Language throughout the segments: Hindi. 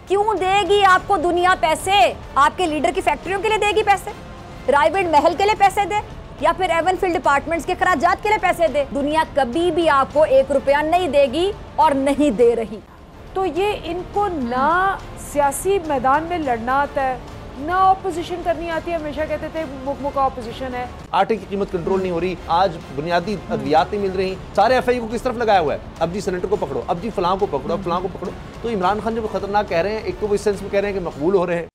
क्यों देगी आपको दुनिया पैसे? आपके लीडर की फैक्ट्रियों के लिए देगी पैसे, रायविंड महल के लिए पैसे दे, या फिर एवनफील्ड अपार्टमेंट्स के खराजात के लिए पैसे दे? दुनिया कभी भी आपको 1 रुपया नहीं देगी और नहीं दे रही। तो ये इनको ना सियासी मैदान में लड़ना आता है, ना ऑपोजिशन करनी आती है। हमेशा कहते थे मुका ऑपोजिशन है। आटे की कीमत कंट्रोल नहीं हो रही, आज बुनियादी अद्वियात नहीं मिल रही, सारे एफआई को किस तरफ लगाया हुआ है? अब जी सेनेटर को पकड़ो, अब जी फलां को पकड़ो, अब फलां को पकड़ो। तो इमरान खान जब खतरनाक कह रहे हैं, एक तो वो इस सेंस में कह रहे हैं कि मकबूल हो रहे हैं।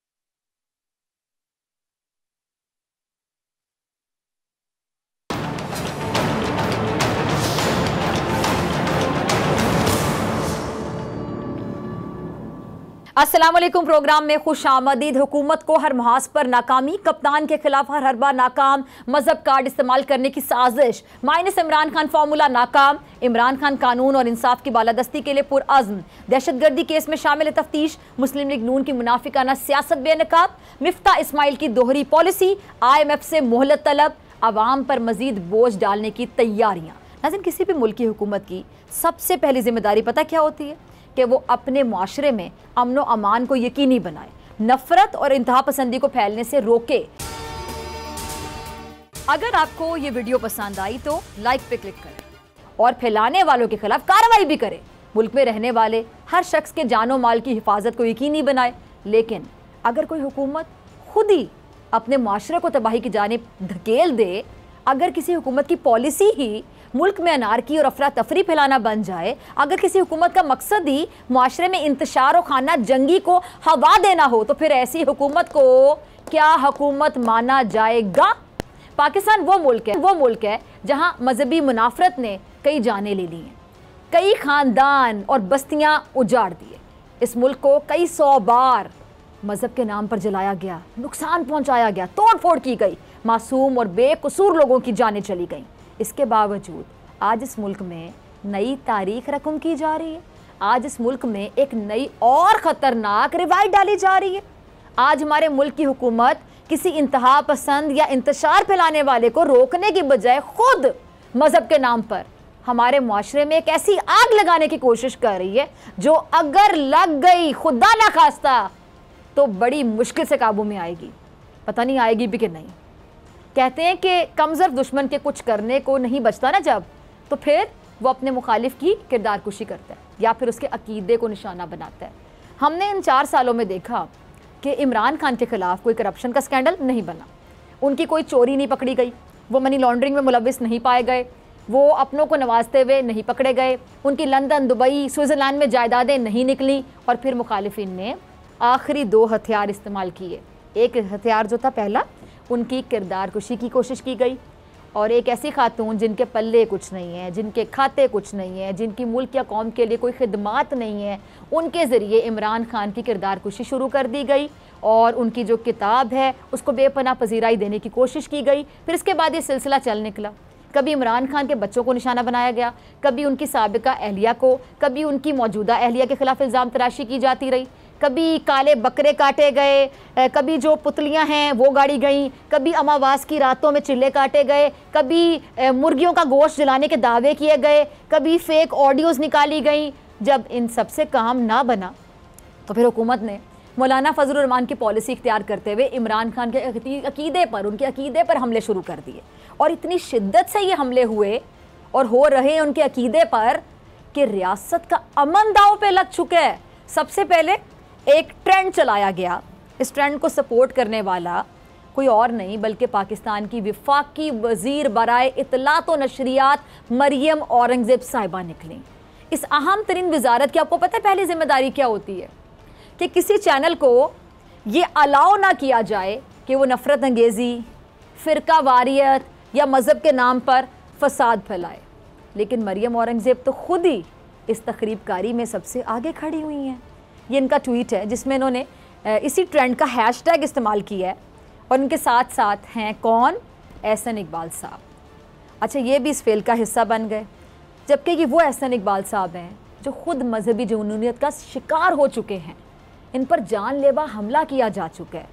अस्सलाम वालेकुम। प्रोग्राम में खुश आमदीद। हुकूमत को हर महाज पर नाकामी, कप्तान के खिलाफ हर हरबा नाकाम, मजहब कार्ड इस्तेमाल करने की साजिश, माइनस इमरान खान फार्मूला नाकाम, इमरान खान कानून और इंसाफ की बालादस्ती के लिए पुरअज़्म, दहशतगर्दी केस में शामिल तफ्तीश, मुस्लिम लीग नून की मुनाफिकाना सियासत बेनकाब, मिफ्ता इस्माइल की दोहरी पॉलिसी, IMF से मोहलत तलब, अवाम पर मजीद बोझ डालने की तैयारियाँ। नाज़रीन, किसी भी मुल्क की हुकूमत की सबसे पहली जिम्मेदारी पता क्या होती है? कि वो अपने माशरे में अमन व अमान को यकीनी बनाए, नफरत और इंतहा पसंदी को फैलने से रोके। अगर आपको ये वीडियो पसंद आई तो लाइक पे क्लिक करें और फैलाने वालों के खिलाफ कार्रवाई भी करें। मुल्क में रहने वाले हर शख्स के जानो माल की हिफाजत को यकीनी बनाए। लेकिन अगर कोई हुकूमत खुद ही अपने माशरे को तबाही की जानिब धकेल दे, अगर किसी हुकूमत की पॉलिसी ही मुल्क में अनारकी और अफरा तफरी फैलाना बन जाए, अगर किसी हुकूमत का मकसद ही माशरे में इंतशार और खाना जंगी को हवा देना हो, तो फिर ऐसी हुकूमत को क्या हुकूमत माना जाएगा? पाकिस्तान वो मुल्क है जहाँ मजहबी मुनाफरत ने कई जानें ले ली हैं, कई ख़ानदान और बस्तियाँ उजाड़ दिए। इस मुल्क को कई 100 बार मजहब के नाम पर जलाया गया, नुकसान पहुँचाया गया, तोड़ फोड़ की गई, मासूम और बेकसूर लोगों की जानें चली गईं। इसके बावजूद आज इस मुल्क में नई तारीख रकम की जा रही है। आज इस मुल्क में एक नई और ख़तरनाक रिवायत डाली जा रही है। आज हमारे मुल्क की हुकूमत किसी इंतहा पसंद या इंतशार फैलाने वाले को रोकने की बजाय खुद मज़हब के नाम पर हमारे माशरे में एक ऐसी आग लगाने की कोशिश कर रही है जो अगर लग गई, खुदा ना खास्ता, तो बड़ी मुश्किल से काबू में आएगी। पता नहीं आएगी भी कि नहीं। कहते हैं कि कमज़ोर दुश्मन के कुछ करने को नहीं बचता ना जब, तो फिर वो अपने मुखालिफ की किरदार कुशी करता है या फिर उसके अकीदे को निशाना बनाता है। हमने इन 4 सालों में देखा कि इमरान खान के ख़िलाफ़ कोई करप्शन का स्कैंडल नहीं बना, उनकी कोई चोरी नहीं पकड़ी गई, वो मनी लॉन्ड्रिंग में मुलविस नहीं पाए गए, वो अपनों को नवाजते हुए नहीं पकड़े गए, उनकी लंदन, दुबई, स्विट्ज़रलैंड में जायदादें नहीं निकली। और फिर मुखालिफिन ने आखिरी 2 हथियार इस्तेमाल किए। एक हथियार जो था पहला, उनकी किरदार कुशी की कोशिश की गई, और एक ऐसी खातून जिनके पल्ले कुछ नहीं है, जिनके खाते कुछ नहीं है, जिनकी मुल्क या कौम के लिए कोई खिदमात नहीं है, उनके ज़रिए इमरान खान की किरदार कुशी शुरू कर दी गई और उनकी जो किताब है उसको बेपनाह पजीराई देने की कोशिश की गई। फिर इसके बाद ये सिलसिला चल निकला। कभी इमरान खान के बच्चों को निशाना बनाया गया, कभी उनकी साबिका अहलिया को, कभी उनकी मौजूदा अहलिया के ख़िलाफ़ इल्ज़ाम तराशी की जाती रही, कभी काले बकरे काटे गए, कभी जो पुतलियां हैं वो गाड़ी गईं, कभी अमावास की रातों में चिल्ले काटे गए, कभी मुर्गियों का गोश्त जलाने के दावे किए गए, कभी फेक ऑडियोज़ निकाली गई। जब इन सब से काम ना बना तो फिर हुकूमत ने मौलाना फजलुर रहमान की पॉलिसी इख्तियार करते हुए इमरान खान के उनके अकीदे पर हमले शुरू कर दिए। और इतनी शिद्दत से ये हमले हुए और हो रहे हैं उनके अकीदे पर कि रियासत का अमन दांव पे लग चुका है। सबसे पहले एक ट्रेंड चलाया गया। इस ट्रेंड को सपोर्ट करने वाला कोई और नहीं बल्कि पाकिस्तान की वफाकी वज़ीर बराए इत्तलात व नशरियात मरियम औरंगज़ेब साहिबा निकली। इस अहम तरीन वजारत की आपको पता है पहली जिम्मेदारी क्या होती है? कि किसी चैनल को ये अलाउ ना किया जाए कि वो नफ़रत अंगेज़ी, फ़िरका वारियत या मज़हब के नाम पर फसाद फैलाए। लेकिन मरियम औरंगज़ेब तो खुद ही इस तकरीबकारी में सबसे आगे खड़ी हुई हैं। ये इनका ट्वीट है जिसमें इन्होंने इसी ट्रेंड का हैशटैग इस्तेमाल किया है और इनके साथ साथ हैं कौन? एहसन इकबाल साहब। अच्छा, ये भी इस फेल का हिस्सा बन गए, जबकि ये वो एहसन इकबाल साहब हैं जो ख़ुद मजहबी जुनूनियत का शिकार हो चुके हैं। इन पर जानलेवा हमला किया जा चुका है।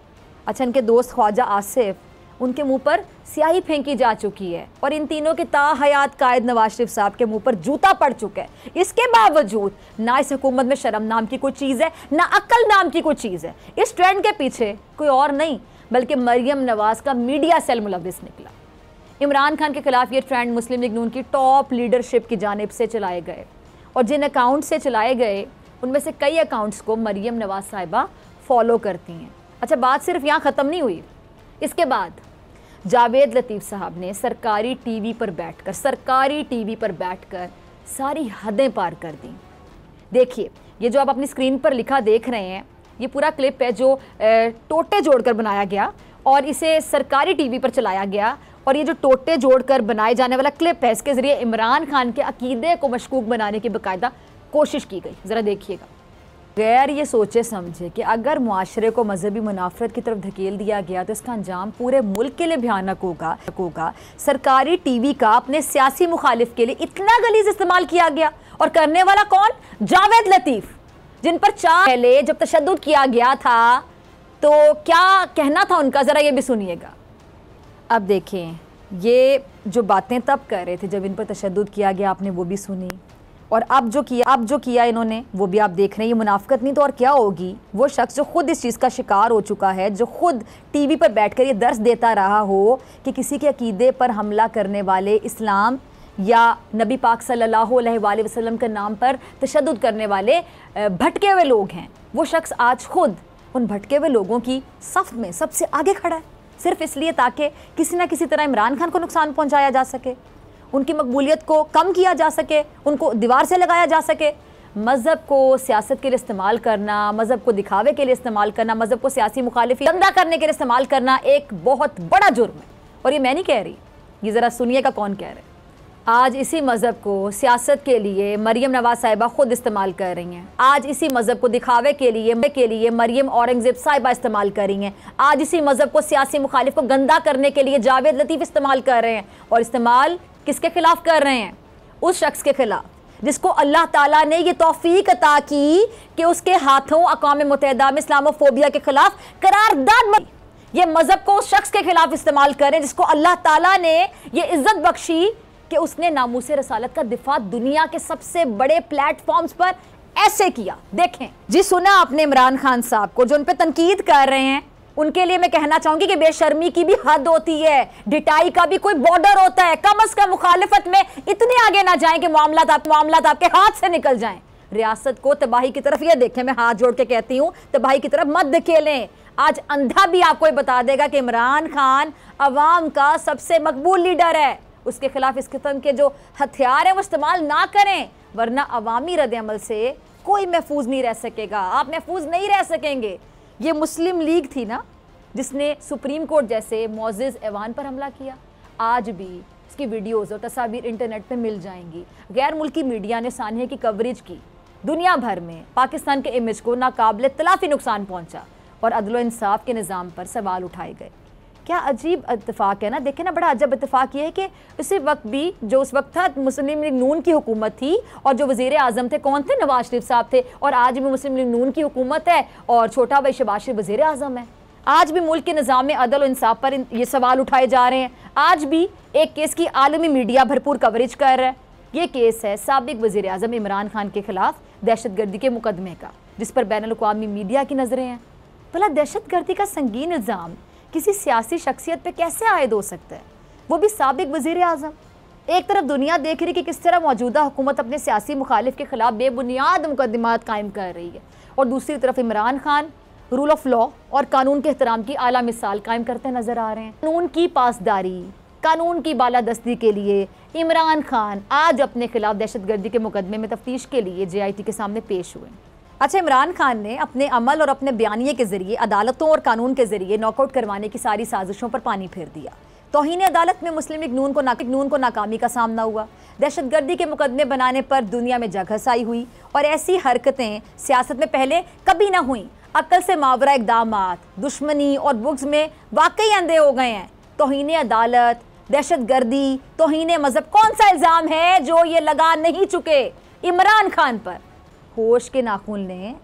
अच्छा, इनके दोस्त ख्वाजा आसिफ उनके मुंह पर स्याही फेंकी जा चुकी है और इन तीनों के ताहयात कायद नवाज शरीफ साहब के मुंह पर जूता पड़ चुका है। इसके बावजूद ना इस हुकूमत में शर्म नाम की कोई चीज़ है, ना अक्ल नाम की कोई चीज़ है। इस ट्रेंड के पीछे कोई और नहीं बल्कि मरियम नवाज का मीडिया सेल मुलविस निकला। इमरान खान के खिलाफ ये ट्रेंड मुस्लिम लीग नून की टॉप लीडरशिप की जानिब से चलाए गए और जिन अकाउंट से चलाए गए उनमें से कई अकाउंट्स को मरियम नवाज साहिबा फॉलो करती हैं। अच्छा, बात सिर्फ यहाँ ख़त्म नहीं हुई। इसके बाद जावेद लतीफ़ साहब ने सरकारी टीवी पर बैठकर सारी हदें पार कर दी। देखिए, ये जो आप अपनी स्क्रीन पर लिखा देख रहे हैं, ये पूरा क्लिप है जो टोटे जोड़कर बनाया गया और इसे सरकारी टीवी पर चलाया गया। और ये जो टोटे जोड़कर बनाए जाने वाला क्लिप है, इसके ज़रिए इमरान खान के अकीदे को मशकूक बनाने की बाकायदा कोशिश की गई। ज़रा देखिएगा। गैर ये सोचे समझे कि अगर मुआशरे को मजहबी मुनाफरत की तरफ धकेल दिया गया तो इसका अंजाम पूरे मुल्क के लिए भयानक होगा। सरकारी टीवी का अपने सियासी मुखालिफ के लिए इतना गलीज इस्तेमाल किया गया और करने वाला कौन? जावेद लतीफ़, जिन पर पहले जब तशद्दुद किया गया था तो क्या कहना था उनका, ज़रा ये भी सुनिएगा। अब देखें, ये जो बातें तब कर रहे थे जब इन पर तशद्दुद किया गया, आपने वो भी सुनी, और अब जो किया इन्होंने वो भी आप देख रहे हैं। ये मुनाफिकत नहीं तो और क्या होगी? वो शख्स जो खुद इस चीज़ का शिकार हो चुका है, जो खुद टीवी पर बैठकर ये दर्स देता रहा हो कि किसी के अकीदे पर हमला करने वाले, इस्लाम या नबी पाक सल्लल्लाहु अलैहि वसल्लम के नाम पर तशद्दुद करने वाले भटके हुए लोग हैं, वो शख्स आज खुद उन भटके हुए लोगों की सफ़ में सबसे आगे खड़ा है, सिर्फ इसलिए ताकि किसी ना किसी तरह इमरान खान को नुकसान पहुंचाया जा सके, उनकी मकबूलियत को कम किया जा सके, उनको दीवार से लगाया जा सके। मज़हब को सियासत के लिए इस्तेमाल करना, मज़हब को दिखावे के लिए इस्तेमाल करना, मज़हब को सियासी मुखालिफी गंदा करने के लिए इस्तेमाल करना एक बहुत बड़ा जुर्म है। और ये मैं नहीं कह रही, ये ज़रा सुनिएगा कौन कह रहे हैं। आज इसी मज़हब को सियासत के लिए मरियम नवाज साहिबा खुद इस्तेमाल कर रही हैं। आज इसी मज़हब को दिखावे के लिए मरियम औरंगज़ेब साहिबा इस्तेमाल कर रही हैं। आज इसी मज़हब को सियासी मुखालिफ को गंदा करने के लिए जावेद लतीफ़ इस्तेमाल कर रहे हैं। और इस्तेमाल किसके खिलाफ कर रहे हैं? उस शख्स के खिलाफ जिसको अल्लाह ताला ने ये तौफीक अता की कि उसके हाथों अक़वाम मुत्तहिदा में इस्लामोफोबिया के खिलाफ करारदाद, ये मज़हब को उस शख्स के खिलाफ इस्तेमाल करें जिसको अल्लाह ताला ने ये इज्जत बख्शी कि उसने नामूसे रसालत का दिफा दुनिया के सबसे बड़े प्लेटफॉर्म्स पर ऐसे किया। देखें जी, सुना आपने इमरान खान साहब को जो उन पे तनकीद कर रहे हैं, उनके लिए मैं कहना चाहूंगी कि बेशर्मी की भी हद होती है, डिटाई का भी कोई बॉर्डर होता है। कम अज कम मुखालिफत में इतने आगे ना जाएं कि मामलात आपके हाथ से निकल जाएं। रियासत को तबाही की तरफ, ये देखें, मैं हाथ जोड़ के कहती हूँ, तबाही की तरफ मत धकेलें। आज अंधा भी आपको ये बता देगा कि इमरान खान अवाम का सबसे मकबूल लीडर है। उसके खिलाफ इस किस्म के जो हथियार हैं वो इस्तेमाल ना करें, वरना अवामी रद्द-ए-अमल से कोई महफूज नहीं रह सकेगा। आप महफूज नहीं रह सकेंगे। ये मुस्लिम लीग थी ना जिसने सुप्रीम कोर्ट जैसे मुअज़्ज़िज़ ऐवान पर हमला किया। आज भी इसकी वीडियोज़ और तस्वीर इंटरनेट पे मिल जाएंगी। गैर मुल्की मीडिया ने सानिया की कवरेज की, दुनिया भर में पाकिस्तान के इमेज को नाकाबिल तलाफी नुकसान पहुँचा और अदल व इंसाफ के निज़ाम पर सवाल उठाए गए। क्या अजीब इत्तेफाक है ना। देखें ना, बड़ा अजब इत्तेफाक ये है कि उसी वक्त भी जो उस वक्त था मुस्लिम लीग नून की हुकूमत थी और जो वज़ीर आज़म थे कौन थे? नवाज शरीफ साहब थे। और आज भी मुस्लिम लीग नून की हुकूमत है और छोटा भाई शहबाज शरीफ वज़ीर आज़म है। आज भी मुल्क के निज़ाम में अदल और इंसाफ पर ये सवाल उठाए जा रहे हैं। आज भी एक केस की आलमी मीडिया भरपूर कवरेज कर रहा है। ये केस है साबिक वज़ीर आज़म इमरान खान के खिलाफ दहशतगर्दी के मुकदमे का, जिस पर बैनुल अक़वामी मीडिया की नज़रें हैं। भला दहशतगर्दी का संगीन इल्ज़ाम किसी सियासी शख्सियत पे कैसे आयद हो सकता है, वो भी साबिक वज़ीर आज़म? एक तरफ दुनिया देख रही कि किस तरह मौजूदा हुकूमत अपने सियासी मुखालिफ के खिलाफ बेबुनियाद मुकदमात कायम कर रही है, और दूसरी तरफ Imran Khan rule of law और कानून के एहतराम की आला मिसाल कायम करते नजर आ रहे हैं। कानून की पासदारी, कानून की बालादस्ती के लिए इमरान खान आज अपने खिलाफ दहशतगर्दी के मुकदमे में तफ्तीश के लिए JIT के सामने पेश हुए। अच्छा, इमरान खान ने अपने अमल और अपने बयानिए के ज़रिए अदालतों और कानून के ज़रिए नॉकआउट करवाने की सारी साजिशों पर पानी फेर दिया। तौहीन अदालत में मुस्लिम लीग नून को नाकामी का सामना हुआ। दहशतगर्दी के मुकदमे बनाने पर दुनिया में जगहसाई हुई और ऐसी हरकतें सियासत में पहले कभी ना हुई। अक्ल से मावरा इक़दामात दुश्मनी और बुग़्ज़ में वाकई अंधे हो गए हैं। तौहीन अदालत, दहशतगर्दी, तौहीन मज़हब, कौन सा इल्ज़ाम है जो ये लगा नहीं चुके इमरान खान पर? होश के नाखून लें,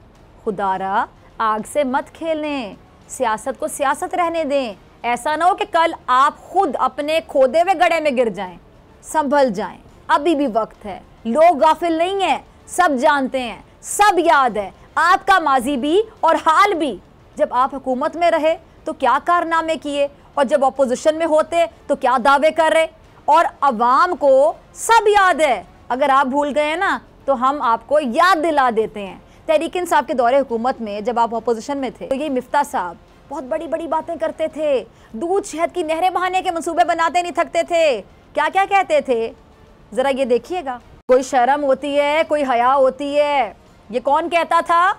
खुदारा आग से मत खेलें, सियासत को सियासत रहने दें। ऐसा ना हो कि कल आप खुद अपने खोदे हुए गड्ढे में गिर जाएं। संभल जाएं, अभी भी वक्त है। लोग गाफिल नहीं है, सब जानते हैं, सब याद है आपका माजी भी और हाल भी। जब आप हुकूमत में रहे तो क्या कारनामे किए, और जब अपोजिशन में होते तो क्या दावे कर रहे, और अवाम को सब याद है। अगर आप भूल गए हैं ना तो हम आपको याद दिला देते हैं। तहरीक इंसाफ के दौरे हुकूमत में जब आप अपोजिशन में थे तो ये मिफ्ता साहब बहुत बड़ी बड़ी बातें करते थे, दूध शहद की नहरें बहाने के मंसूबे बनाते नहीं थकते थे। क्या क्या कहते थे, ज़रा ये देखिएगा। कोई शर्म होती है, कोई हया होती है, ये कौन कहता था?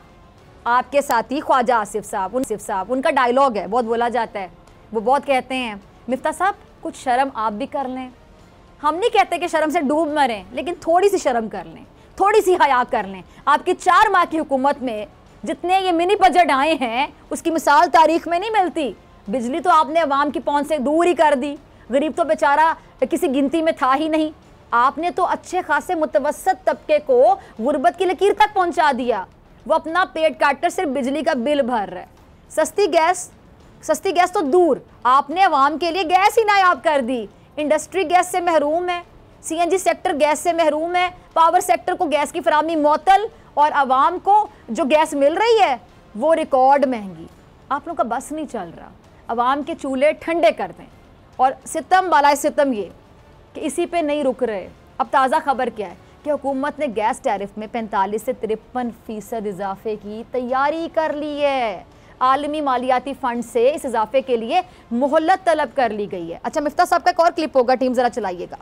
आपके साथी ख्वाजा आसिफ साहब। उनका डायलॉग है, बहुत बोला जाता है। वो बहुत कहते हैं, मिफ्ता साहब कुछ शर्म आप भी कर लें। हम नहीं कहते कि शर्म से डूब मरें, लेकिन थोड़ी सी शर्म कर लें, थोड़ी सी हया कर लें। आपकी 4 माह की हुकूमत में जितने ये मिनी बजट आए हैं उसकी मिसाल तारीख में नहीं मिलती। बिजली तो आपने अवाम की पहुंच से दूर ही कर दी, गरीब तो बेचारा किसी गिनती में था ही नहीं। आपने तो अच्छे खासे मुतवसत तबके को गुर्बत की लकीर तक पहुंचा दिया। वो अपना पेट काटकर सिर्फ बिजली का बिल भर रहा है। सस्ती गैस तो दूर, आपने अवाम के लिए गैस ही नायाब कर दी। इंडस्ट्री गैस से महरूम है, CNG सेक्टर गैस से महरूम है, पावर सेक्टर को गैस की फराहमी मुअत्तल, और आवाम को जो गैस मिल रही है वो रिकॉर्ड महंगी। आप लोगों का बस नहीं चल रहा, आवाम के चूल्हे ठंडे कर दें। और सितम बालाए सितम ये कि इसी पे नहीं रुक रहे। अब ताज़ा खबर क्या है कि हुकूमत ने गैस टैरिफ में 45 से 53% इजाफे की तैयारी कर ली है। आलमी मालियाती फंड से इस इजाफे के लिए मोहलत तलब कर ली गई है। अच्छा, मिफ्ता साहब का एक और क्लिप होगा, टीम ज़रा चलाइएगा।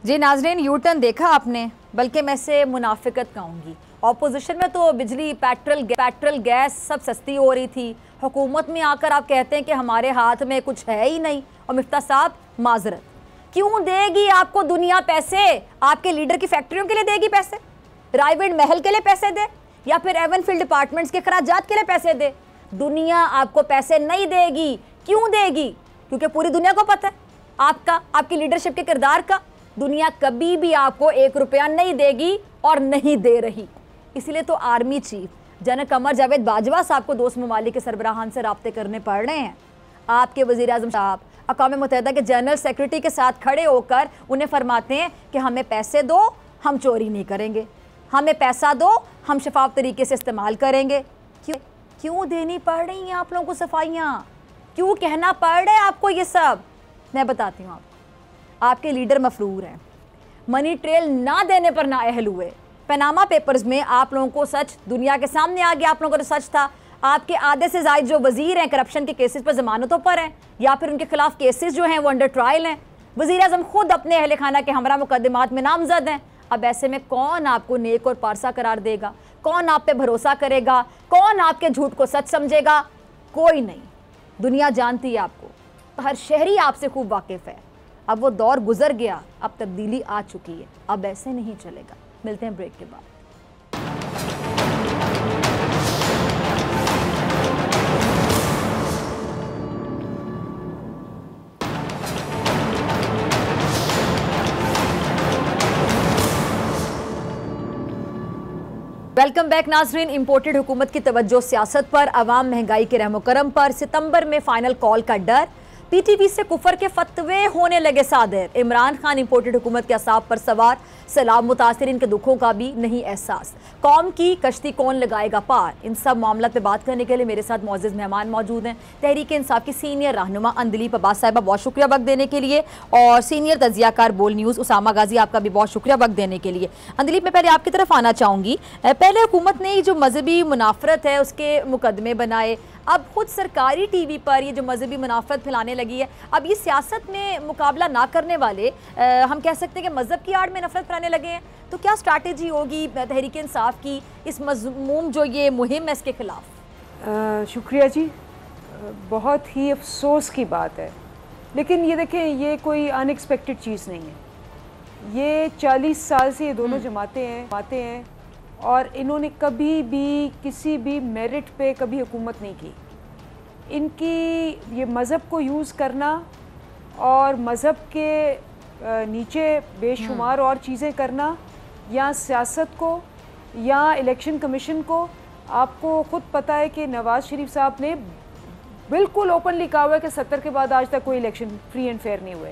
जी नाजरीन, यू टर्न देखा आपने, बल्कि मैं से मुनाफिकत कहूँगी। ऑपोजिशन में तो बिजली, पेट्रोल गैस सब सस्ती हो रही थी। हुकूमत में आकर आप कहते हैं कि हमारे हाथ में कुछ है ही नहीं। और मिफ्ता साहब माजरत, क्यों देगी आपको दुनिया पैसे? आपके लीडर की फैक्ट्रियों के लिए देगी पैसे, रायविंड महल के लिए पैसे दे, या फिर एवनफील्ड अपार्टमेंट्स के खराजात के लिए पैसे दे? दुनिया आपको पैसे नहीं देगी। क्यों देगी? क्योंकि पूरी दुनिया को पता है आपकी लीडरशिप के किरदार का। दुनिया कभी भी आपको 1 रुपया नहीं देगी और नहीं दे रही। इसलिए तो army chief general Qamar Javed Bajwa साहब को दोस्त ममालिक के सरबराहान से राब्ते करने पड़ रहे हैं। आपके वज़ीर आज़म साहब अक़वाम मुत्तहिदा के जनरल सेक्रेटरी के साथ खड़े होकर उन्हें फरमाते हैं कि हमें पैसे दो, हम चोरी नहीं करेंगे, हमें पैसा दो, हम शफाफ तरीके से इस्तेमाल करेंगे। क्यों देनी पड़ रही हैं आप लोगों को सफाइयाँ? क्यों कहना पड़ रहा है आपको ये सब? मैं बताती हूँ आपको। आपके लीडर मफरूर हैं, मनी ट्रेल ना देने पर नाअहल हुए। पनामा पेपर्स में आप लोगों को सच दुनिया के सामने आ गया। आप लोगों को तो सच था। आपके आधे से ज़ायद जो वज़ीर हैं करप्शन के केसेस पर ज़मानतों पर हैं, या फिर उनके खिलाफ केसेस जो हैं वो अंडर ट्रायल हैं। वज़ीर आज़म खुद अपने अहल खाना के हमरा मुकदमात में नामजद हैं। अब ऐसे में कौन आपको नेक और पारसा करार देगा? कौन आप पे भरोसा करेगा? कौन आपके झूठ को सच समझेगा? कोई नहीं। दुनिया जानती है आपको, हर शहरी आपसे खूब वाकिफ़ है। अब वो दौर गुजर गया, अब तब्दीली आ चुकी है। अब ऐसे नहीं चलेगा। मिलते हैं ब्रेक के बाद। वेलकम बैक नाजरीन। इंपोर्टेड हुकूमत की तवज्जो सियासत पर, अवाम महंगाई के रहमो करम पर, सितंबर में फाइनल कॉल का डर, PTV से कुफर के फतवे होने लगे सादिर, इमरान खान इंपोर्टेड हुकूमत के असाब पर सवार, सलाम मुतासिरीन के दुखों का भी नहीं एहसास, कौम की कश्ती कौन लगाएगा पार। इन सब मामला पे बात करने के लिए मेरे साथ मौजूद मेहमान मौजूद हैं। तहरीक इंसाफ की सीनियर रहनुमा अंदलीप अब्बास साहिबा, बहुत शुक्रिया वक्त देने के लिए, और सीनियर तजियाकार बोल न्यूज़ उसामा गाजी, आपका भी बहुत शुक्रिया वक्त देने के लिए। अंदलीप, मैं पहले आपकी तरफ आना चाहूँगी। पहले हुकूमत ने जो मजहबी मुनाफरत है उसके मुकदमे बनाए, अब खुद सरकारी TV पर ये जो मजहबी मुनाफरत फैलाने लगी है। अब ये सियासत में मुकाबला ना करने वाले हम कह सकते हैं कि मजहब की आड़ में नफरत फैलाने लगे हैं। तो क्या स्ट्रैटेजी होगी तहरीक इंसाफ की इस मज़मूम जो ये मुहिम है इसके खिलाफ? शुक्रिया जी, बहुत ही अफसोस की बात है, लेकिन ये देखें, ये कोई अनएक्सपेक्टेड चीज़ नहीं है। ये 40 साल से ये दोनों जमाते हैं और इन्होंने कभी भी किसी भी मेरिट पे कभी हुकूमत नहीं की। इनकी ये मज़हब को यूज़ करना और मज़हब के नीचे बेशुमार और चीज़ें करना, या सियासत को या इलेक्शन कमीशन को, आपको ख़ुद पता है कि नवाज़ शरीफ साहब ने बिल्कुल ओपनली कहा हुआ है कि 70 के बाद आज तक कोई इलेक्शन फ्री एंड फेयर नहीं हुए,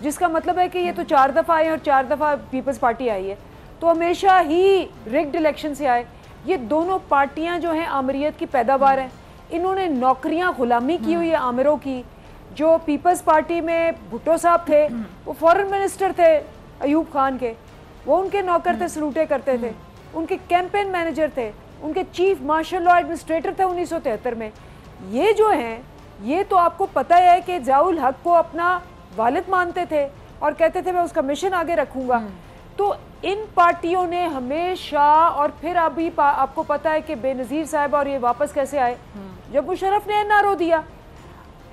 जिसका मतलब है कि ये तो 4 दफ़ा आए और 4 दफ़ा पीपल्स पार्टी आई है, तो हमेशा ही रिग्ड इलेक्शन से आए। ये दोनों पार्टियां जो हैं आमरीत की पैदावार हैं, इन्होंने नौकरियां गुलामी की हुई है आमिरों की। जो पीपल्स पार्टी में भुट्टो साहब थे, वो फॉरेन मिनिस्टर थे अयूब खान के, वो उनके नौकर थे, सलूटे करते थे, उनके कैंपेन मैनेजर थे, उनके चीफ मार्शल लॉ एडमिनिस्ट्रेटर थे 1973 में। ये जो हैं, ये तो आपको पता है कि ज़ियाउल हक को अपना वालिद मानते थे और कहते थे मैं उसका मिशन आगे रखूंगा। तो इन पार्टियों ने हमेशा, और फिर अभी आपको पता है कि बेनज़ीर साहब और ये वापस कैसे आए जब मुशर्रफ ने एनआरओ दिया,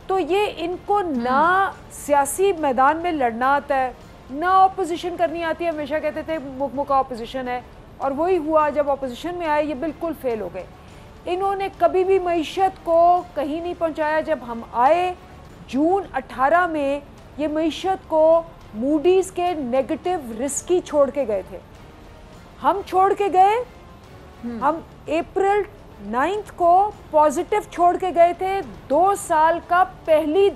तो ये इनको ना सियासी मैदान में लड़ना आता है, ना ऑपोजिशन करनी आती है। हमेशा कहते थे मुकमुका ऑपोजिशन है, और वही हुआ, जब ऑपोजिशन में आए ये बिल्कुल फेल हो गए। इन्होंने कभी भी मईशत को कहीं नहीं पहुंचाया। जब हम आए जून 18 में, ये मईशत को मूडीज़ के नेगेटिव रिस्क ही छोड़ के गए थे। हम छोड़ के गए, हम अप्रैल 9 को पॉजिटिव छोड़ के गए थे। 2 साल का पहली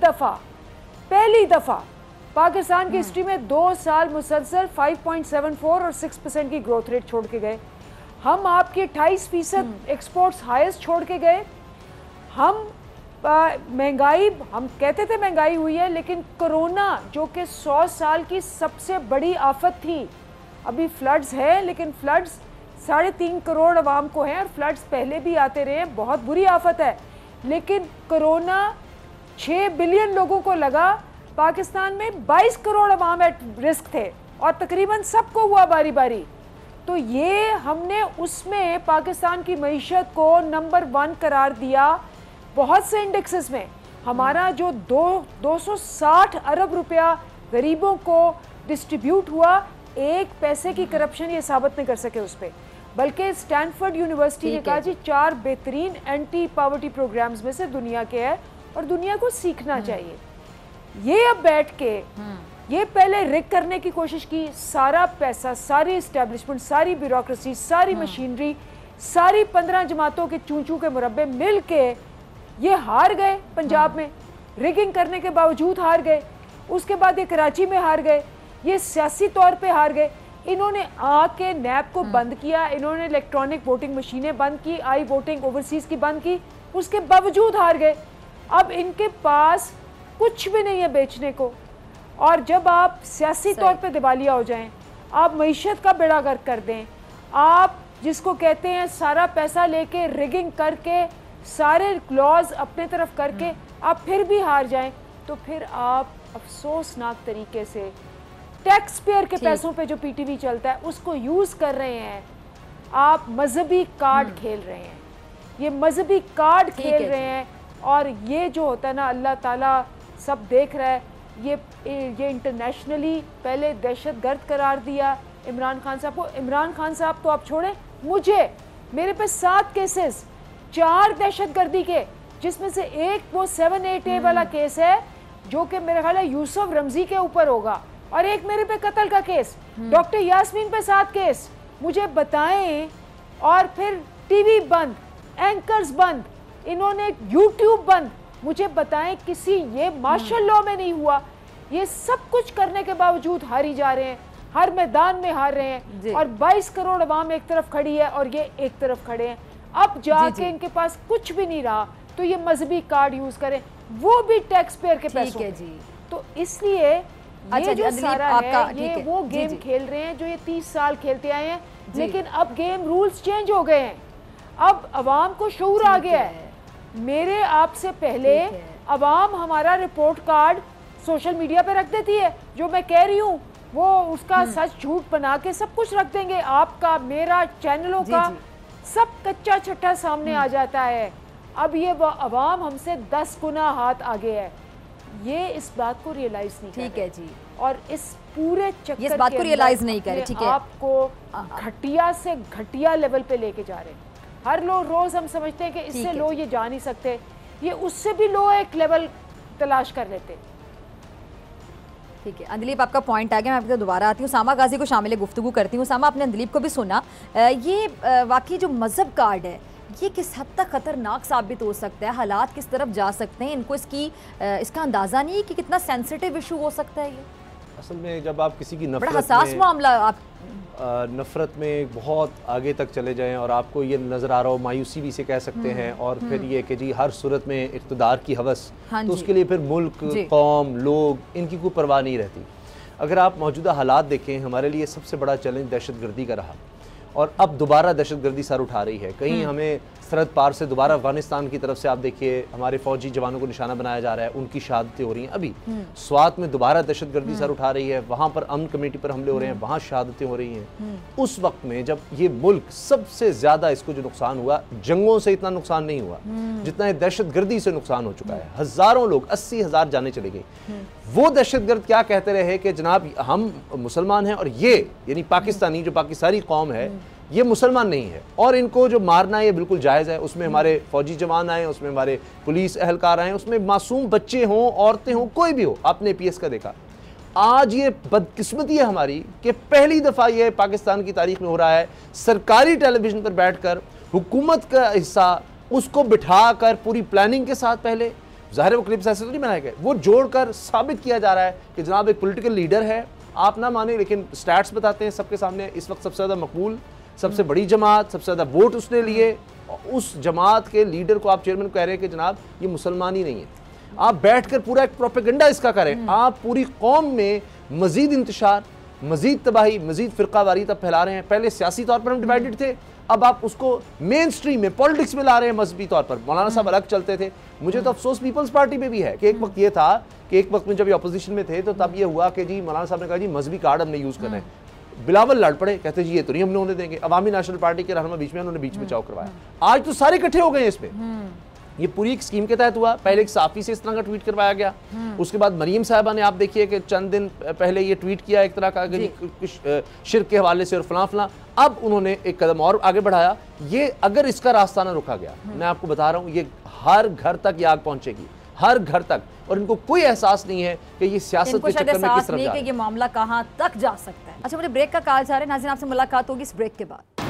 दफ़ा पाकिस्तान की हिस्ट्री में 2 साल मुसलसल 5.74 और 6% की ग्रोथ रेट छोड़ के गए। हम आपके 28% एक्सपोर्ट्स हाईएस्ट छोड़ के गए। हम महंगाई, हम कहते थे महंगाई हुई है, लेकिन कोरोना जो कि 100 साल की सबसे बड़ी आफत थी, अभी फ्लड्स है लेकिन फ्लड्स 3.5 करोड़ अवाम को हैं, और फ्लड्स पहले भी आते रहे, बहुत बुरी आफत है। लेकिन कोरोना 6 बिलियन लोगों को लगा, पाकिस्तान में 22 करोड़ अवाम एट रिस्क थे, और तकरीबन सबको हुआ बारी बारी। तो ये हमने उसमें पाकिस्तान की मईशत को नंबर 1 करार दिया। बहुत से इंडेक्सेस में हमारा जो 260 अरब रुपया गरीबों को डिस्ट्रीब्यूट हुआ, 1 पैसे की करप्शन ये साबित नहीं कर सके उस पर। बल्कि स्टैनफोर्ड यूनिवर्सिटी ने कहा जी 4 बेहतरीन एंटी पॉवर्टी प्रोग्राम्स में से दुनिया के है, और दुनिया को सीखना चाहिए। ये अब बैठ के ये पहले रिग करने की कोशिश की, सारा पैसा, सारी इस्टेब्लिशमेंट, सारी ब्यूरोक्रेसी, सारी मशीनरी, सारी 15 जमातों के चूचू के मुरब्बे मिल के ये हार गए। पंजाब में रिगिंग करने के बावजूद हार गए, उसके बाद ये कराची में हार गए, ये सियासी तौर पे हार गए। इन्होंने आके नैब को बंद किया, इन्होंने इलेक्ट्रॉनिक वोटिंग मशीनें बंद की, आई वोटिंग ओवरसीज़ की बंद की, उसके बावजूद हार गए। अब इनके पास कुछ भी नहीं है बेचने को। और जब आप सियासी तौर पे दिवालिया हो जाएं, आप मईशत का बेड़ा गर्क कर दें, आप जिसको कहते हैं सारा पैसा लेके रिगिंग करके, सारे क्लॉज अपने तरफ करके आप फिर भी हार जाएं, तो फिर आप अफसोसनाक तरीके से टैक्स पेयर के पैसों पे जो पीटीवी चलता है उसको यूज़ कर रहे हैं। आप मजहबी कार्ड खेल रहे हैं, ये मजहबी कार्ड खेल रहे हैं। और ये जो होता है ना, अल्लाह ताला सब देख रहा है। ये इंटरनेशनली पहले दहशतगर्द करार दिया इमरान खान साहब को। इमरान खान साहब तो आप छोड़ें, मेरे पे 7 केसेस, 4 दहशतगर्दी के, जिसमें से एक वो 788 वाला केस है जो कि मेरे ख्याल है यूसुफ रमजी के ऊपर होगा, और एक मेरे पे कत्ल का केस, डॉक्टर यास्मीन पे 7 केस। मुझे बताएं। और फिर टीवी बंद, एंकर्स बंद, इन्होंने यूट्यूब बंद। मुझे बताएं, किसी ये मार्शल लॉ में नहीं हुआ। ये सब कुछ करने के बावजूद हारी जा रहे हैं, हर मैदान में हार रहे हैं, और 22 करोड़ अवाम एक तरफ खड़ी है और ये एक तरफ खड़े हैं। अब जाके इनके पास कुछ भी नहीं रहा, तो ये मजहबी कार्ड यूज करें, वो भी टैक्स पेयर के पैसों पे। तो इसलिए ये जो सारा है, ये वो गेम खेल रहे हैं जो ये 30 साल खेलते आए हैं। लेकिन अब गेम रूल्स चेंज हो गए हैं, अब अवाम को शऊर आ गया है। मेरे आपसे पहले अवाम हमारा रिपोर्ट कार्ड सोशल मीडिया पे रख देती है, जो मैं कह रही हूँ वो उसका सच झूठ बना के सब कुछ रख देंगे, आपका, मेरा, चैनलों का, सब कच्चा छट्टा सामने आ जाता है। अब ये अवाम हमसे 10 गुना हाथ आगे है, ये इस बात को रियलाइज नहीं ठीक है जी, और इस पूरे चक्कर इस बात को रियलाइज नहीं करे। ठीक है, आपको घटिया से घटिया लेवल पे लेके जा रहे हैं। हर रोज हम समझते हैं कि इससे लो ये जा नहीं सकते, ये उससे भी लो एक लेवल तलाश कर लेते। ठीक है, अंदलीप आपका पॉइंट आ गया, मैं आपके दोबारा आती हूँ, सामा गाजी को शामिल गुफ्तगू करती हूँ। सामा, आपने अंदलीप को भी सुना, ये वाकई जो मजहब कार्ड है ये किस हद तक खतरनाक साबित हो सकता है, हालात किस तरफ जा सकते हैं, इनको इसका अंदाज़ा नहीं है कि कितना सेंसिटिव इशू हो सकता है ये। असल में जब आप किसी की बड़ा हसास मामला, आप नफ़रत में बहुत आगे तक चले जाएं और आपको ये नज़र आ रहा हो, मायूसी भी से कह सकते हैं, और फिर ये कि जी हर सूरत में इक़्तिदार की हवस, तो उसके लिए फिर मुल्क, कौम, लोग, इनकी कोई परवाह नहीं रहती। अगर आप मौजूदा हालात देखें, हमारे लिए सबसे बड़ा चैलेंज दहशतगर्दी का रहा, और अब दोबारा दहशतगर्दी सर उठा रही है। कहीं हमें सरहद पार से दोबारा अफगानिस्तान की तरफ से आप देखिए हमारे फौजी जवानों को निशाना बनाया जा रहा है, उनकी शहादतें हो रही हैं। अभी स्वात में दोबारा दहशतगर्दी सर उठा रही है, वहाँ पर अमन कमेटी पर हमले हो रहे हैं, वहाँ शहादतें हो रही हैं। उस वक्त में जब ये मुल्क सबसे ज़्यादा इसको जो नुकसान हुआ, जंगों से इतना नुकसान नहीं हुआ जितना दहशतगर्दी से नुकसान हो चुका है। हज़ारों लोग, 80,000 जाने चले गई। वो दहशतगर्द क्या कहते रहे कि जनाब हम मुसलमान हैं और ये यानी पाकिस्तानी जो पाकिस्तानी कौम है ये मुसलमान नहीं है, और इनको जो मारना है ये बिल्कुल जायज़ है। उसमें हमारे फौजी जवान आए, उसमें हमारे पुलिस एहलकार आए, उसमें मासूम बच्चे हों, औरतें हों, कोई भी हो। आपने पीएस का देखा। आज ये बदकिस्मती है हमारी कि पहली दफ़ा ये पाकिस्तान की तारीख में हो रहा है, सरकारी टेलीविज़न पर बैठकर हुकूमत का हिस्सा उसको बिठा कर पूरी प्लानिंग के साथ, पहले ज़ाहिर वो क्लिप्स ऐसे तो नहीं बनाए गए, वो जोड़कर साबित किया जा रहा है कि जनाब एक पॉलिटिकल लीडर है, आप ना माने लेकिन स्टैट्स बताते हैं सबके सामने, इस वक्त सबसे ज़्यादा मकबूल, सबसे बड़ी जमात, सबसे ज़्यादा वोट उसने लिए, उस जमात के लीडर को आप चेयरमैन कह रहे हैं कि जनाब ये मुसलमान ही नहीं है। आप बैठकर पूरा एक प्रोपेगेंडा इसका करें, आप पूरी कौम में मजीद इंतशार, मजीद तबाही, मजीद फ़िरकावारी तब फैला रहे हैं। पहले सियासी तौर पर हम डिवाइडेड थे, अब आप उसको मेन स्ट्रीम में पॉलिटिक्स में ला रहे हैं। मजहबी तौर पर मौलाना साहब अलग चलते थे, मुझे तो अफसोस पीपल्स पार्टी में भी है कि एक वक्त ये था कि एक वक्त में जब ये अपोजिशन में थे तो तब ये हुआ कि जी मौलाना साहब ने कहा जी मजहबी कार्ड हमने यूज़ करना है। बिलावल लड़ पड़े, कहते जी ये तो नहीं हमने होने देंगे। अवामी नेशनल पार्टी के रहनुमा बीच में, उन्होंने बीच में चाव करवाया। आज तो सारे इकट्ठे हो गए हैं इसमें। ये पूरी एक स्कीम के तहत हुआ। पहले एक साफी से इस तरह का ट्वीट करवाया गया, उसके बाद मरीम साहिबा ने आप देखिए कि चंद दिन पहले ये ट्वीट किया एक तरह का शिर्क के हवाले से और फलां फलां। अब उन्होंने एक कदम और आगे बढ़ाया। ये अगर इसका रास्ता ना रुका गया, मैं आपको बता रहा हूँ ये हर घर तक ये आग पहुंचेगी, हर घर तक, और इनको कोई एहसास नहीं है कि ये सियासत के चक्कर में किस तरफ जा रहा है, कि ये मामला कहां तक जा सकता है। अच्छा, मुझे ब्रेक का कॉल जा रहा है, नाज़रीन आपसे मुलाकात होगी इस ब्रेक के बाद।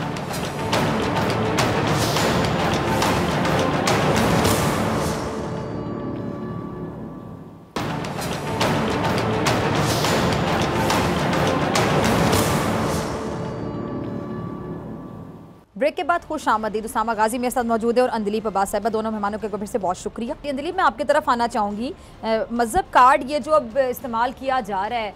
ब्रेक के बाद खुश आमदीद। उसामा गाजी मेरे साथ मौजूद है और अंदलीप अब्बास साहिबा, दोनों मेहमानों के फिर से बहुत शुक्रिया। अंदलीप, मैं आपकी तरफ आना चाहूँगी। मज़हब कार्ड ये जो अब इस्तेमाल किया जा रहा है,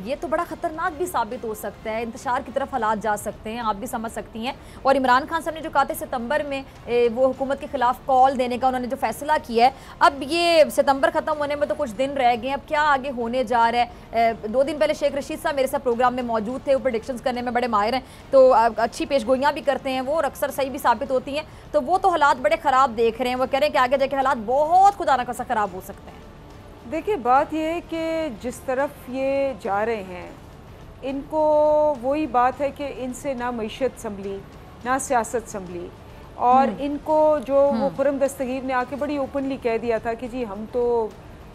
ये तो बड़ा ख़तरनाक भी साबित हो सकता है, इंतशार की तरफ हालात जा सकते हैं, आप भी समझ सकती हैं। और इमरान खान साहब ने जो कहा था सितंबर में वो हुकूमत के ख़िलाफ़ कॉल देने का उन्होंने जो फ़ैसला किया है, अब ये सितंबर ख़त्म होने में तो कुछ दिन रह गए, अब क्या आगे होने जा रहा है। 2 दिन पहले शेख रशीद साहब मेरे साथ प्रोग्राम में मौजूद थे, वो प्रेडिक्शंस करने में बड़े माहिर हैं, तो अच्छी पेशगोइयाँ भी करते हैं वो, और अक्सर सही भी साबित होती हैं। तो वो तो हालात बड़े ख़राब देख रहे हैं, वो कह रहे हैं कि आगे जाके हालात बहुत खुदा न खासा ख़राब हो सकते हैं। देखिए, बात ये है कि जिस तरफ ये जा रहे हैं, इनको वही बात है कि इनसे ना मईशत संभली ना सियासत संभली, और इनको जो वो खुर्रम दस्तगीर ने आके बड़ी ओपनली कह दिया था कि जी हम तो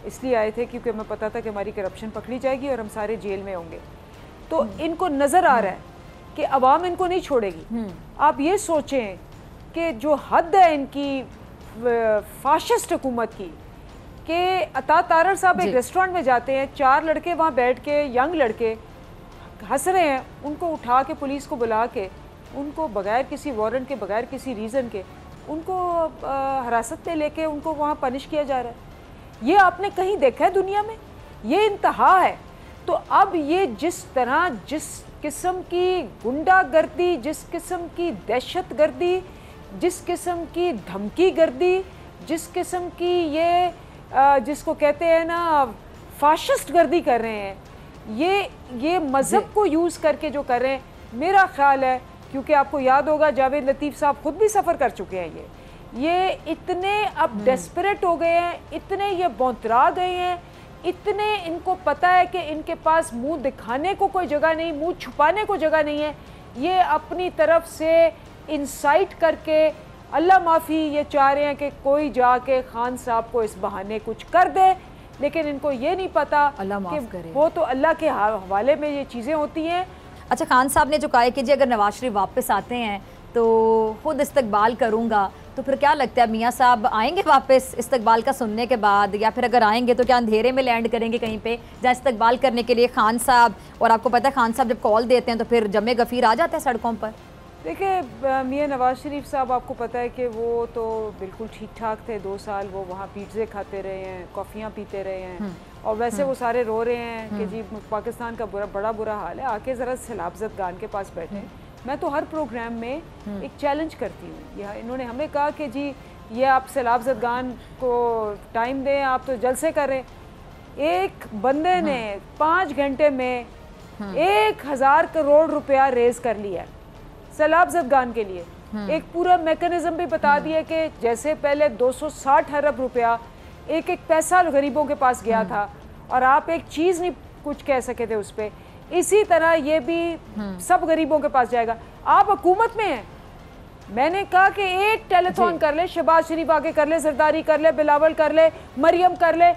इसलिए आए थे क्योंकि हमें पता था कि हमारी करप्शन पकड़ी जाएगी और हम सारे जेल में होंगे। तो इनको नज़र आ रहा है कि अवाम इनको नहीं छोड़ेगी। आप ये सोचें कि जो हद है इनकी फाशिस्ट हुकूमत की, कि अता तारर साहब एक रेस्टोरेंट में जाते हैं, 4 लड़के वहाँ बैठ के, यंग लड़के हंस रहे हैं, उनको उठा के पुलिस को बुला के उनको बगैर किसी वारंट के, बगैर किसी रीज़न के उनको हिरासत में लेके उनको वहाँ पनिश किया जा रहा है। ये आपने कहीं देखा है दुनिया में? ये इंतहा है। तो अब ये जिस तरह, जिस किस्म की गुंडागर्दी, जिस किस्म की दहशत गर्दी, जिस किस्म की धमकी गर्दी, जिस किस्म की ये जिसको कहते हैं ना फाशिस्ट गर्दी कर रहे हैं, ये मज़हब को यूज़ करके जो कर रहे हैं, मेरा ख्याल है, क्योंकि आपको याद होगा जावेद लतीफ़ साहब खुद भी सफ़र कर चुके हैं, ये इतने अब डेस्परेट हो गए हैं, इतने ये बौंतरा गए हैं, इतने इनको पता है कि इनके पास मुंह दिखाने को कोई जगह नहीं, मुंह छुपाने को जगह नहीं है। ये अपनी तरफ से इंसाइट करके अल्लाह माफ़ी ये चाह रहे हैं कि कोई जाके खान साहब को इस बहाने कुछ कर दे, लेकिन इनको ये नहीं पता कि वो तो अल्लाह के हवाले में ये चीज़ें होती हैं। अच्छा, खान साहब ने जो कहा है कि जी अगर नवाज शरीफ वापस आते हैं तो खुद इस्तकबाल करूँगा, तो फिर क्या लगता है मियाँ साहब आएंगे वापस इस्तकबाल का सुनने के बाद, या फिर अगर आएंगे तो क्या अंधेरे में लैंड करेंगे कहीं पे जहाँ इस्तकबाल करने के लिए खान साहब, और आपको पता है खान साहब जब कॉल देते हैं तो फिर जमे गफ़ीर आ जाते हैं सड़कों पर। देखिए मियाँ नवाज़ शरीफ साहब, आपको पता है कि वो तो बिल्कुल ठीक ठाक थे, 2 साल वो वहाँ पिज़्ज़े खाते रहे हैं, कॉफ़ियाँ पीते रहे हैं, और वैसे वो सारे रो रहे हैं कि जी पाकिस्तान का बड़ा बुरा हाल है, आके ज़रा सैलाब ज़दगान के पास बैठे। मैं तो हर प्रोग्राम में एक चैलेंज करती हूँ, यह इन्होंने हमें कहा कि जी ये आप सैलाब ज़दगान को टाइम दें, आप तो जलसे कर रहे हैं। एक बंदे ने 5 घंटे में 1000 करोड़ रुपया रेज कर लिया सैलाब ज़दगान के लिए। एक पूरा मैकेनिज्म भी बता दिया कि जैसे पहले 260 अरब रुपया एक पैसा गरीबों के पास गया था और आप एक चीज़ नहीं कुछ कह सके थे उस पर, इसी तरह ये भी सब गरीबों के पास जाएगा। आप हुकूमत में हैं, मैंने कहा कि एक टेलीथॉन कर ले, शहबाज शरीफ आके कर ले, जरदारी कर ले, बिलावल कर ले, मरियम कर ले,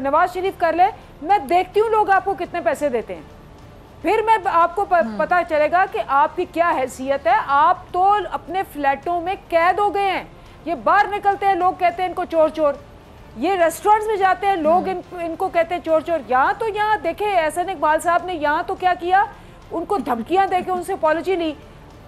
नवाज शरीफ कर ले, मैं देखती हूँ लोग आपको कितने पैसे देते हैं, फिर मैं आपको पता चलेगा कि आपकी क्या हैसियत है। आप तो अपने फ्लैटों में कैद हो गए हैं, ये बाहर निकलते हैं लोग कहते हैं इनको चोर चोर, ये रेस्टोरेंट्स में जाते हैं लोग इनको कहते हैं चोर चोर। यहाँ तो यहाँ देखे एहसन इकबाल साहब ने यहाँ तो क्या किया, उनको धमकियां देके उनसे अपॉलॉजी ली।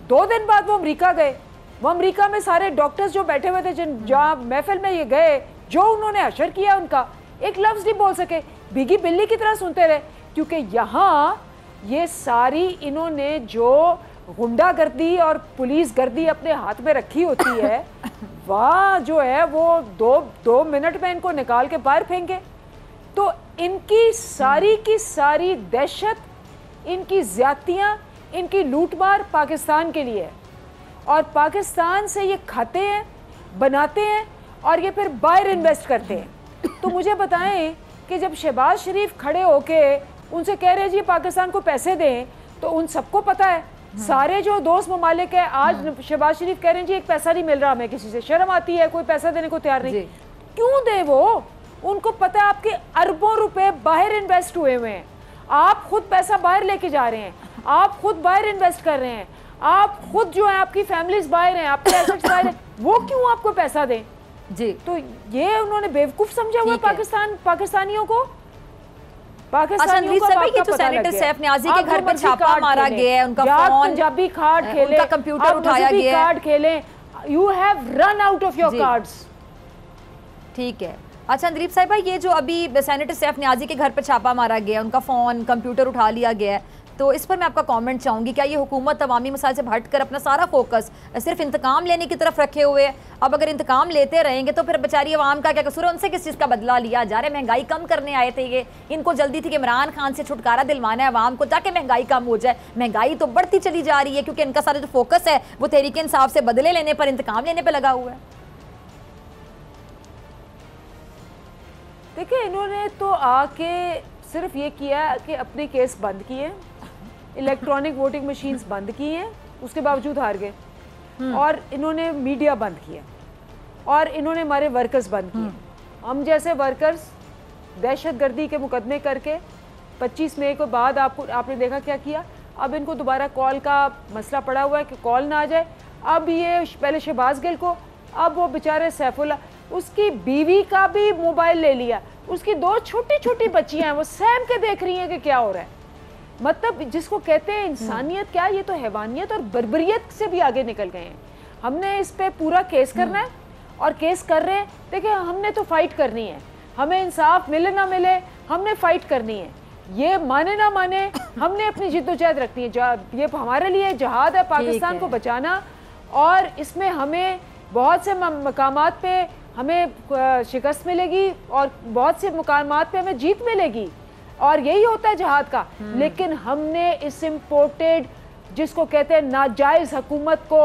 2 दिन बाद वो अमेरिका गए, वो अमेरिका में सारे डॉक्टर्स जो बैठे हुए थे जहाँ महफिल में ये गए, जो उन्होंने हशर किया उनका एक लफ्ज नहीं बोल सके, भीगी बिल्ली की तरह सुनते रहे। क्योंकि यहाँ ये सारी इन्होंने जो गुंडागर्दी और पुलिस गर्दी अपने हाथ में रखी होती है वह जो है वो 2 मिनट में इनको निकाल के बाहर फेंके। तो इनकी सारी की सारी दहशत, इनकी ज्यादतियाँ, इनकी लूटमार पाकिस्तान के लिए है, और पाकिस्तान से ये खाते हैं, बनाते हैं और ये फिर बाहर इन्वेस्ट करते हैं। तो मुझे बताएं कि जब शहबाज शरीफ खड़े होके उनसे कह रहे हैं जी पाकिस्तान को पैसे दें, तो उन सबको पता है, सारे जो दोस्त ममालिक है, आज शहबाज शरीफ कह रहे हैं जी एक पैसा नहीं मिल रहा हमें, किसी से शर्म आती है, कोई पैसा देने को तैयार नहीं। क्यों दे वो, उनको पता है आपके अरबों रुपए बाहर इन्वेस्ट हुए हुए हैं, आप खुद पैसा बाहर लेके जा रहे हैं, आप खुद बाहर इन्वेस्ट कर रहे हैं, आप खुद जो है आपकी फैमिलीज बाहर हैं, आपके एसेट्स बाहर हैं, वो क्यों आपको पैसा दें जी। तो ये उन्होंने बेवकूफ समझा हुआ पाकिस्तानियों को। सेनेटर सैफ नियाज़ी के घर पर छापा मारा गया है, उनका फोन, पंजाबी कार्ड खेले, उनका कंप्यूटर उठाया गया है, कार्ड खेले, you have run out of your cards. ठीक है। अच्छा अंदरीप साहिबा, ये जो अभी सेनेटर सैफ नियाज़ी के घर पर छापा मारा गया, उनका फ़ोन कंप्यूटर उठा लिया गया है, तो इस पर मैं आपका कमेंट चाहूँगी। क्या ये हुकूमत अवामी मसाइल से हटकर अपना सारा फोकस सिर्फ इंतकाम लेने की तरफ रखे हुए है? अब अगर इंतकाम लेते रहेंगे तो फिर बेचारी अवाम का क्या कसूर है, उनसे किस चीज़ का बदला लिया जा रहा है? महंगाई कम करने आए थे ये, इनको जल्दी थी कि इमरान खान से छुटकारा दिलवाना है अवाम को ताकि महंगाई कम हो जाए। महंगाई तो बढ़ती चली जा रही है क्योंकि इनका सारा जो फोकस है वो तहरीक इंसाफ से बदले लेने पर, इंतकाम लेने पर लगा हुआ है। देखिए इन्होंने तो आके सिर्फ ये किया कि अपने केस बंद किए, इलेक्ट्रॉनिक वोटिंग मशीन्स बंद की हैं, उसके बावजूद हार गए, और इन्होंने मीडिया बंद किया, और इन्होंने हमारे वर्कर्स बंद किए। हम जैसे वर्कर्स दहशतगर्दी के मुकदमे करके 25 मई के बाद आपने देखा क्या किया, अब इनको दोबारा कॉल का मसला पड़ा हुआ है कि कॉल ना आ जाए। अब ये पहले शहबाज गिल को, अब वो बेचारे सैफुल्ला, उसकी बीवी का भी मोबाइल ले लिया, उसकी 2 छोटी छोटी बच्चियां हैं, वो सहम के देख रही हैं कि क्या हो रहा है। मतलब जिसको कहते हैं इंसानियत, क्या ये तो हैवानियत और बर्बरियत से भी आगे निकल गए हैं। हमने इस पे पूरा केस करना है और केस कर रहे हैं। देखिए हमने तो फाइट करनी है, हमें इंसाफ मिले ना मिले हमने फाइट करनी है, ये माने ना माने हमने अपनी जिद्दोजहद रखनी है। ये हमारे लिए जहाद है पाकिस्तान को बचाना, और इसमें हमें बहुत से मकामात पे हमें शिकस्त मिलेगी और बहुत से मुकामात पे हमें जीत मिलेगी, और यही होता है जहाद का। लेकिन हमने इस इम्पोर्टेड, जिसको कहते हैं नाजायज हुकूमत को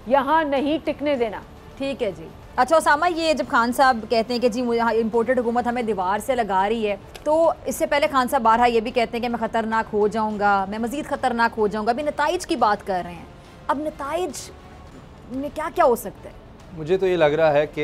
यहाँ नहीं टिकने देना। ठीक है जी। अच्छा उसामा, ये जब खान साहब कहते हैं कि जी मुझे इम्पोर्टेड हुकूमत हमें दीवार से लगा रही है, तो इससे पहले खान साहब बारहा ये भी कहते हैं कि मैं ख़तरनाक हो जाऊँगा, मैं मज़ीद ख़तरनाक हो जाऊँगा। अभी नताइज की बात कर रहे हैं, अब नताइज में क्या क्या हो सकता है? मुझे तो ये लग रहा है कि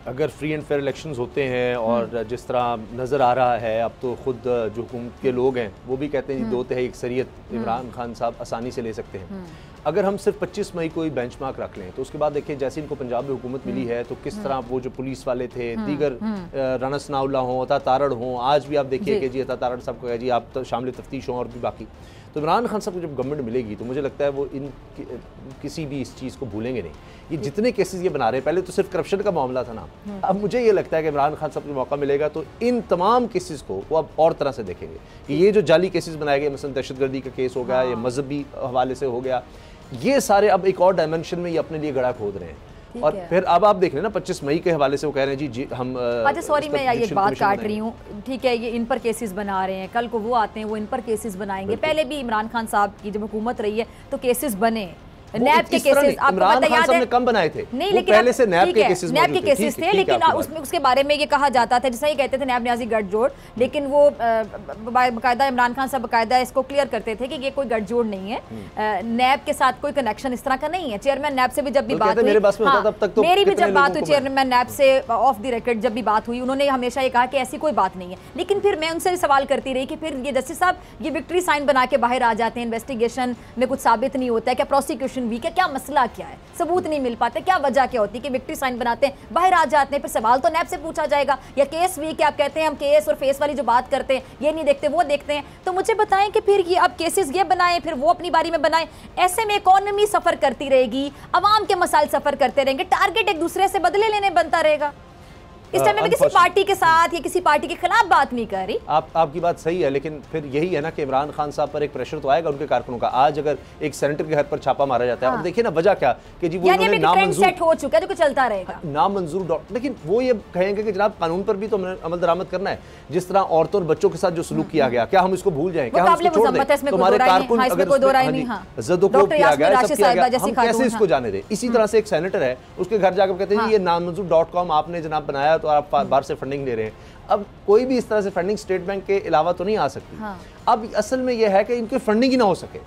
अगर फ्री एंड फेयर इलेक्शंस होते हैं, और जिस तरह नज़र आ रहा है अब तो ख़ुद जो हुकूमत के लोग हैं वो भी कहते हैं 2 तिहाई अक्सरियत इमरान खान साहब आसानी से ले सकते हैं। अगर हम सिर्फ 25 मई को ही बेंचमार्क रख लें तो उसके बाद देखिए जैसे इनको पंजाब में हुकूमत मिली है तो किस तरह वो जो पुलिस वाले थे, दीगर राना सनाउल्ला हों, अता तारड़ हों, आज भी आप देखिए कि जी अता तारड़ साहब को जी आप तो शामिल तफ्तीश हों और भी बाकी। तो इमरान खान साहब को जब गवर्नमेंट मिलेगी तो मुझे लगता है वो किसी भी इस चीज़ को भूलेंगे नहीं। ये जितने केसेस ये बना रहे हैं, पहले तो सिर्फ करप्शन का मामला था ना, अब मुझे ये लगता है कि इमरान खान साहब को मौका मिलेगा तो इन तमाम केसेस को वो अब और तरह से देखेंगे कि ये जो जाली केसेस बनाए गए, मसलन दहशतगर्दी का केस हो गया या मजहबी हवाले से हो गया, ये सारे अब एक और डायमेंशन में ये अपने लिए गड़ा खोद रहे हैं। और फिर अब आप देख रहे हैं ना 25 मई के हवाले से वो कह रहे हैं जी हम अच्छा सॉरी मैं एक बात काट रही हूँ, ठीक है, ये इन पर केसेस बना रहे हैं, कल को वो आते हैं वो इन पर केसेस बनाएंगे। पहले भी इमरान खान साहब की जब हुकूमत रही है तो केसेस बने, नैब के केसेस आपको पता याद है कम बनाए थे, नहीं लेकिन पहले से नैब के केसेस थे, लेकिन उसमें उसके बारे में ये कहा जाता था, जैसा ये कहते थे नैब न्याजी गठजोड़, लेकिन वो बाकायदा इमरान खान साहब बाकायदा इसको क्लियर करते थे कि ये कोई गठजोड़ नहीं है, नैब के साथ कोई कनेक्शन इस तरह का नहीं है। चेयरमैन नैब से भी जब भी बात हुई, मेरी भी जब बात हुई चेयरमैन नैब से ऑफ द रिकॉर्ड जब भी बात हुई, उन्होंने हमेशा ये कहा कि ऐसी कोई बात नहीं है। लेकिन फिर मैं उनसे सवाल करती रही कि फिर ये जस्टिस साहब ये विक्ट्री साइन बना के बाहर आ जाते हैं, इन्वेस्टिगेशन में कुछ साबित नहीं होता है, क्या प्रोसिक्यूशन वीक है, क्या मसला क्या है, सबूत नहीं मिल पाते, क्या वजह क्या होती है कि विक्ट्री साइन बनाते हैं बाहर आ जाते हैं, फिर सवाल तो नैब से पूछा जाएगा। या केस वीक है, आप कहते हैं हम केस और फेस वाली जो बात करते हैं ये नहीं देखते वो देखते हैं, तो मुझे बताएं कि फिर ये अब केसेस ये बनाएं फिर वो अपनी बारी में बनाएं, ऐसे में इकोनॉमी सफर करती रहेगी, अवाम के मसाइल सफर करते रहेंगे, टारगेट एक दूसरे से बदले लेने बनता रहेगा। इस टाइम में किसी पार्टी के साथ या किसी पार्टी के खिलाफ बात नहीं कर रही। आपकी बात सही है, लेकिन फिर यही है ना कि इमरान खान साहब पर एक प्रेशर तो आएगा उनके कारकुनों का। आज अगर एक सेनेटर के घर पर छापा मारा जाता है और देखिए ना वजह क्या कि जी वो नामंजूर सेट हो चुका है तो चलता रहेगा नामंजूर, लेकिन वो ये कहेंगे कि जनाब कानून पर भी तो अमल दरामद करना है। जिस तरह औरतों और बच्चों के साथ जो सलूक किया गया, क्या हम इसको भूल जाएं, क्या हम इसको छोड़ दें? तुम्हारे कारकुन अगर जदोकोब किया गया, हम कैसे इसको जाने दें? इसी तरह से एक सेनेटर है, उसके घर जाकर कहते हैं ये नामंजूर.com आपने जनाब बनाया तो आप बाहर से फंडिंग ले रहे हैं। अब कोई भी इस तरह से फंडिंग स्टेट बैंक के अलावा तो नहीं आ सकती। अब असल में यह है कि इनकी फंडिंग ही ना हो सके,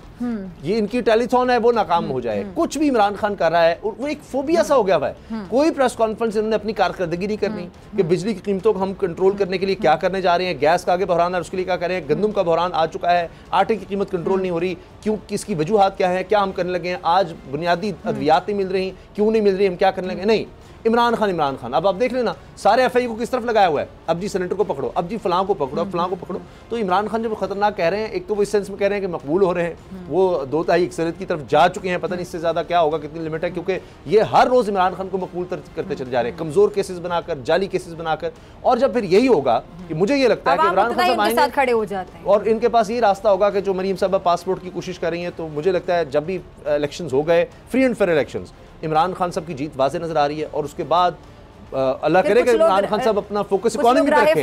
ये इनकी टेलीथॉन है वो नाकाम हो जाए, कुछ भी इमरान खान कर रहा है, वो एक फोबिया सा हो गया है। कोई प्रेस कॉन्फ्रेंस इन्होंने अपनी कारकर्दगी नहीं करनी कि बिजली की कीमतों को हम कंट्रोल करने के लिए क्या करने जा रहे हैं, गैस का आगे बहरान है उसके लिए क्या करें, गंदम का बहरान आ चुका है, आटे की कीमत कंट्रोल नहीं हो रही, क्यों, किसकी वजूहात क्या है, क्या हम करने लगे हैं, आज बुनियादी अद्वियात नहीं मिल रही, क्यों नहीं मिल रही, हम क्या करने लगे। नहीं, इमरान खान। अब आप देख लेना सारे एफआई को किस तरफ लगाया हुआ है, अब जी सेनेटर को पकड़ो, अब जी फलां को पकड़ो, अब फलां को पकड़ो। तो इमरान खान जब खतरनाक कह रहे हैं, एक तो वो इस सेंस में कह रहे हैं कि मकबूल हो रहे हैं, वो 2 तिहाई अक्सरियत की तरफ जा चुके हैं, पता नहीं इससे ज्यादा क्या होगा, कितनी लिमिट है, क्योंकि ये हर रोज इमरान खान को मकबूल करते चले जा रहे हैं, कमजोर केसेस बनाकर, जाली केसेस बनाकर। और जब फिर यही होगा कि मुझे ये लगता है कि इमरान खान साहब खड़े हो जाते हैं और इनके पास ये रास्ता होगा कि जो मरीम साहब पासपोर्ट की कोशिश कर रही हैं, तो मुझे लगता है जब भी इलेक्शन हो गए, free and fair election, Imran Khan साहब की जीत वाज़ेह नजर आ रही है। और उसके बाद अल्लाह करे कि इमरान खान साहब अपना फोकस इकोनॉमी पे रखें,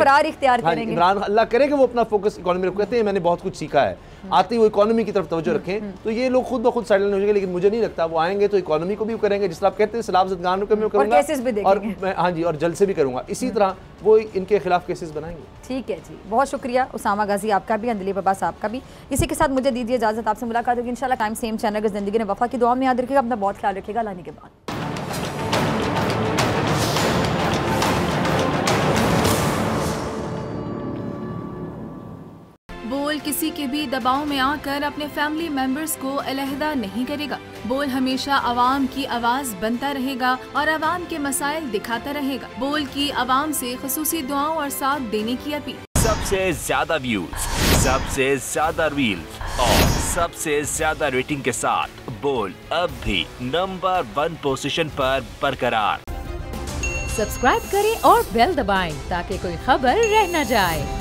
अल्लाह करे कि वो अपना फोकस इकोनॉमी रखें। कहते हैं मैंने बहुत कुछ सीखा है, आते ही वो इकोनॉमी की तरफ तवज्जो रखें, तो ये लोग खुद ब खुद साइडलाइन हो जाएंगे। लेकिन मुझे नहीं लगता वो आएंगे तो इकोनॉमी को भी करेंगे, जिस तरह आप कहते हैं सलाब गानों को भी करूँगा और हाँ जी और जल्द से भी करूँगा, इसी तरह वो इनके खिलाफ केसेस बनाएंगे। ठीक है जी, बहुत शुक्रिया उसामा गाजी आपका भी, अंदलीब अब्बास आपका भी। इसी के साथ मुझे दीजिए इजाजत, आपसे मुलाकात होगी इंशाल्लाह टाइम सेम चैनल की जिंदगी ने वफा की दुआ में याद रखिएगा, अपना बहुत ख्याल रखिएगा। लाने के बाद बोल किसी के भी दबाव में आकर अपने फैमिली मेंबर्स को अलहदा नहीं करेगा। बोल हमेशा आवाम की आवाज बनता रहेगा और आवाम के मसाइल दिखाता रहेगा। बोल की आवाम से खुसूसी दुआओं और साथ देने की अपील। सबसे ज्यादा व्यूज, सबसे ज्यादा रील्स और सबसे ज्यादा रेटिंग के साथ बोल अब भी नंबर 1 पोजीशन पर बरकरार। सब्सक्राइब करें और बेल दबाएं ताकि कोई खबर रह न जाए।